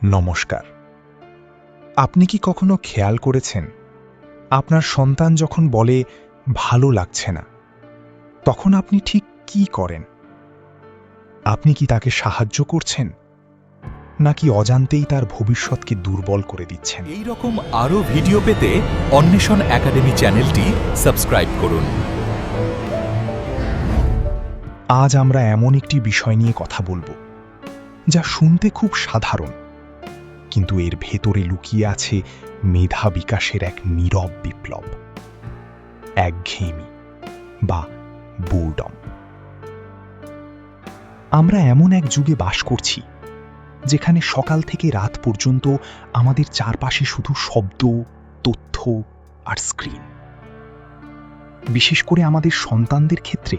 নমস্কার। আপনি কি কখনো খেয়াল করেছেন আপনার সন্তান যখন বলে ভালো লাগছে না, তখন আপনি ঠিক কি করেন? আপনি কি তাকে সাহায্য করছেন, নাকি অজান্তেই তার ভবিষ্যৎকে দুর্বল করে দিচ্ছেন? এই রকম আরও ভিডিও পেতে অন্বেষণ একাডেমি চ্যানেলটি সাবস্ক্রাইব করুন। আজ আমরা এমন একটি বিষয় নিয়ে কথা বলবো যা শুনতে খুব সাধারণ, কিন্তু এর ভেতরে লুকিয়ে আছে মেধা বিকাশের এক নীরব বিপ্লব, একঘেয়েমি বা বোরডম। আমরা এমন এক যুগে বাস করছি যেখানে সকাল থেকে রাত পর্যন্ত আমাদের চারপাশে শুধু শব্দ, তথ্য আর স্ক্রিন। বিশেষ করে আমাদের সন্তানদের ক্ষেত্রে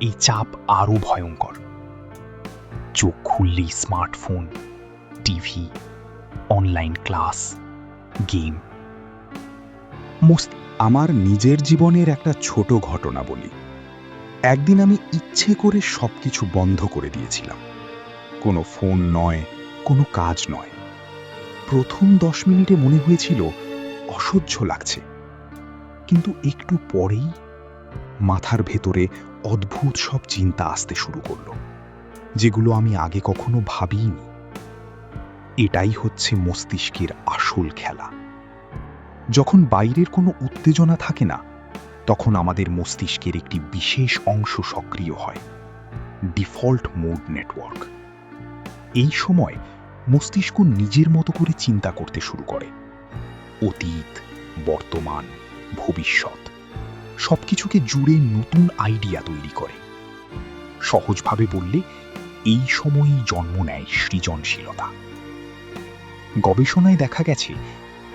এই চাপ আরও ভয়ঙ্কর। চোখ খুললেই smartphone, TV, online class, game. আমার নিজের জীবনের একটা ছোট ঘটনা বলি। একদিন আমি ইচ্ছে করে সবকিছু বন্ধ করে দিয়েছিলাম। কোনো ফোন নয়, কোনো কাজ নয়। প্রথম 10 মিনিটে মনে হয়েছিল অসহ্য লাগছে, কিন্তু একটু পরেই মাথার ভেতরে অদ্ভুত সব চিন্তা আসতে শুরু করলো, যেগুলো আমি আগে কখনো ভাবিইনি। এটাই হচ্ছে মস্তিষ্কের আসল খেলা। যখন বাইরের কোনো উত্তেজনা থাকে না, তখন আমাদের মস্তিষ্কের একটি বিশেষ অংশ সক্রিয় হয়, ডিফল্ট মোড নেটওয়ার্ক। এই সময় মস্তিষ্ক নিজের মতো করে চিন্তা করতে শুরু করে। অতীত, বর্তমান, ভবিষ্যৎ সবকিছুকে জুড়ে নতুন আইডিয়া তৈরি করে। সহজভাবে বললে, এই সময়ই জন্ম নেয় সৃজনশীলতা। গবেষণায় দেখা গেছে,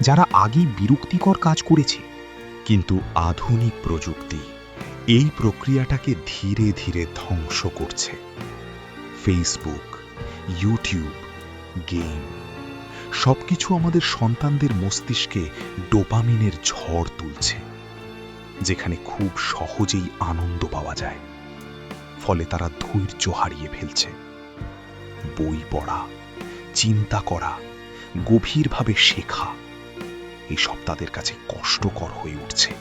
যারা আগে বিরক্তিকর কাজ করেছে, কিন্তু আধুনিক প্রযুক্তি এই প্রক্রিয়াটাকে ধীরে ধীরে ধ্বংস করছে। ফেসবুক, ইউটিউব, গেম সবকিছু আমাদের সন্তানদের মস্তিষ্কে ডোপামিনের ঝড় তুলছে, যেখানে খুব সহজেই আনন্দ পাওয়া যায়। ফলে তারা ধৈর্য হারিয়ে ফেলছে। বই পড়া, চিন্তা করা, গভীরভাবে শেখা এসব তাদের কাছে কষ্টকর হয়ে উঠছে।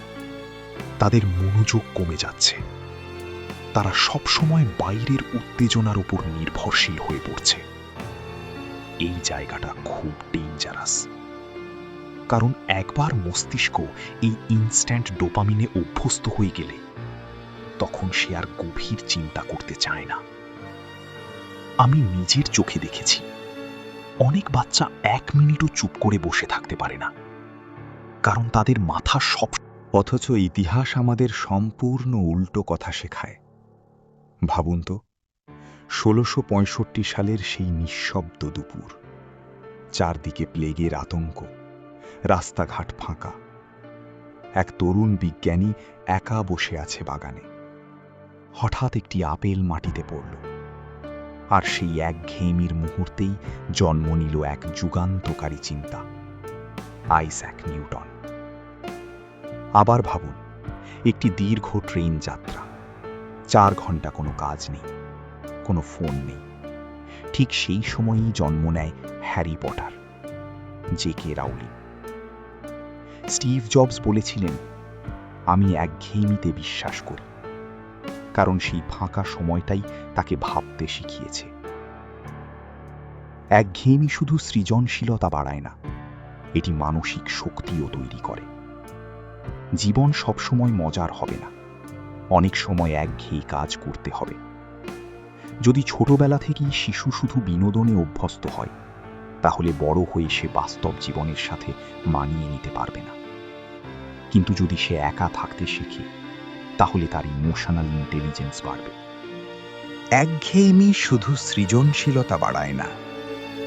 তাদের মনোযোগ কমে যাচ্ছে। তারা সবসময় বাইরের উত্তেজনার উপর নির্ভরশীল হয়ে পড়ছে। এই জায়গাটা খুব ডেঞ্জারাস, কারণ একবার মস্তিষ্ক এই ইনস্ট্যান্ট ডোপামিনে অভ্যস্ত হয়ে গেলে তখন সে আর গভীর চিন্তা করতে চায় না। আমি নিজের চোখে দেখেছি, অনেক বাচ্চা 1 মিনিটও চুপ করে বসে থাকতে পারে না, কারণ তাদের মাথা সব। অথচ ইতিহাস আমাদের সম্পূর্ণ উল্টো কথা শেখায়। ভাবুন তো, 1665 সালের সেই নিঃশব্দ দুপুর, চারদিকে প্লেগের আতঙ্ক, রাস্তাঘাট ফাঁকা। এক তরুণ বিজ্ঞানী একা বসে আছে বাগানে। হঠাৎ একটি আপেল মাটিতে পড়ল, আর সেই একঘেয়েমির মুহূর্তেই জন্ম নিল এক যুগান্তকারী চিন্তা, আইজ্যাক নিউটন। আবার ভাবুন, একটি দীর্ঘ ট্রেন যাত্রা, 4 ঘন্টা কোনো কাজ নেই, কোনো ফোন নেই। ঠিক সেই সময়ই জন্ম নেয় Harry Potter, J K. Rowling. Steve Jobs বলেছিলেন, আমি একঘেয়েমিতে বিশ্বাস করি, কারণ সেই ফাঁকা সময়টাই তাকে ভাবতে শিখিয়েছে। একঘেয়েমি শুধু সৃজনশীলতা বাড়ায় না, এটি মানসিক শক্তিও তৈরি করে। জীবন সবসময় মজার হবে না, অনেক সময় একঘেয়ে কাজ করতে হবে। যদি ছোটবেলা থেকেই শিশু শুধু বিনোদনে অভ্যস্ত হয়, তাহলে বড় হয়ে সে বাস্তব জীবনের সাথে মানিয়ে নিতে পারবে না। কিন্তু যদি সে একা থাকতে শেখে, তাহলে তার ইমোশনাল ইন্টেলিজেন্স বাড়বে। একঘেয়েমি শুধু সৃজনশীলতা বাড়ায় না,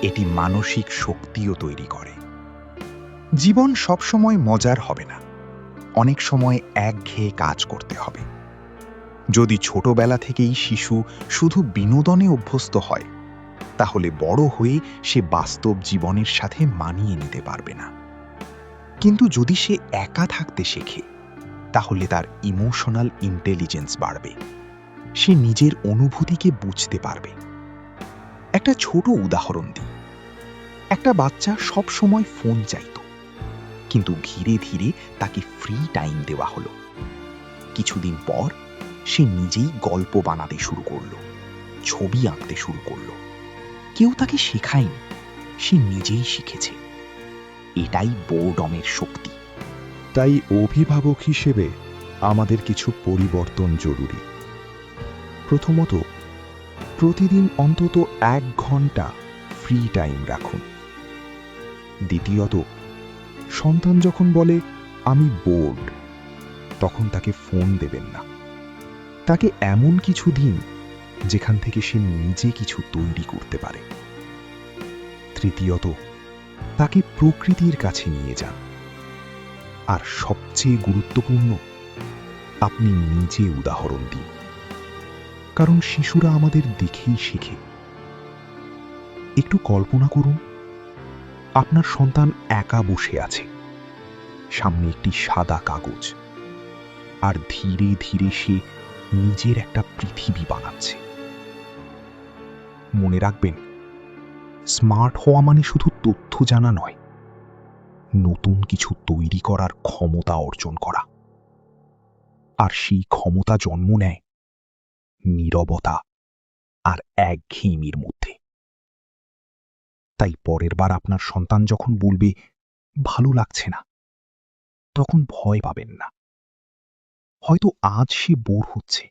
এটি মানসিক শক্তিও তৈরি করে। জীবন সবসময় মজার হবে না, অনেক সময় একঘেয়ে কাজ করতে হবে। যদি ছোটবেলা থেকেই শিশু শুধু বিনোদনে অভ্যস্ত হয়, তাহলে বড় হয়ে সে বাস্তব জীবনের সাথে মানিয়ে নিতে পারবে না। কিন্তু যদি সে একা থাকতে শেখে, তাহলে তার ইমোশনাল ইন্টেলিজেন্স বাড়বে। সে নিজের অনুভূতিকে বুঝতে পারবে। একটা ছোট উদাহরণ দিই। একটা একটা বাচ্চা সব সময় ফোন চাইতো, কিন্তু ধীরে ধীরে তাকে ফ্রি টাইম দেওয়া হলো। কিছুদিন পর সে নিজেই গল্প বানাতে শুরু করলো, ছবি আঁকতে শুরু করলো। কেউ তাকে শেখায়নি, সে নিজেই শিখেছে। এটাই বোর্ডমের শক্তি। তাই অভিভাবক হিসেবে আমাদের কিছু পরিবর্তন জরুরি। প্রথমত, প্রতিদিন অন্তত 1 ঘন্টা ফ্রি টাইম রাখুন। দ্বিতীয়ত, সন্তান যখন বলে আমি বোর্ড, তখন তাকে ফোন দেবেন না। তাকে এমন কিছু দিন যেখান থেকে সে নিজে কিছু তৈরি করতে পারে। তৃতীয়ত, তাকে প্রকৃতির কাছে নিয়ে যান। আর সবচেয়ে গুরুত্বপূর্ণ, আপনি নিজে উদাহরণ দিন, কারণ শিশুরা আমাদের দেখেই শেখে। একটু কল্পনা করুন, আপনার সন্তান একা বসে আছে, সামনে একটি সাদা কাগজ, আর ধীরে ধীরে সে নিজের একটা পৃথিবী বানাচ্ছে। মনে রাখবেন, স্মার্ট হওয়া মানে শুধু তথ্য জানা নয়, নতুন কিছু তৈরি করার ক্ষমতা অর্জন করা। আর সেই ক্ষমতা জন্ম নেয় নীরবতা আর একঘেয়েমির মধ্যে। তাই পরের বার আপনার সন্তান যখন বলবে ভালো লাগছে না, তখন ভয় পাবেন না। হয়তো আজ সে বোর হচ্ছে,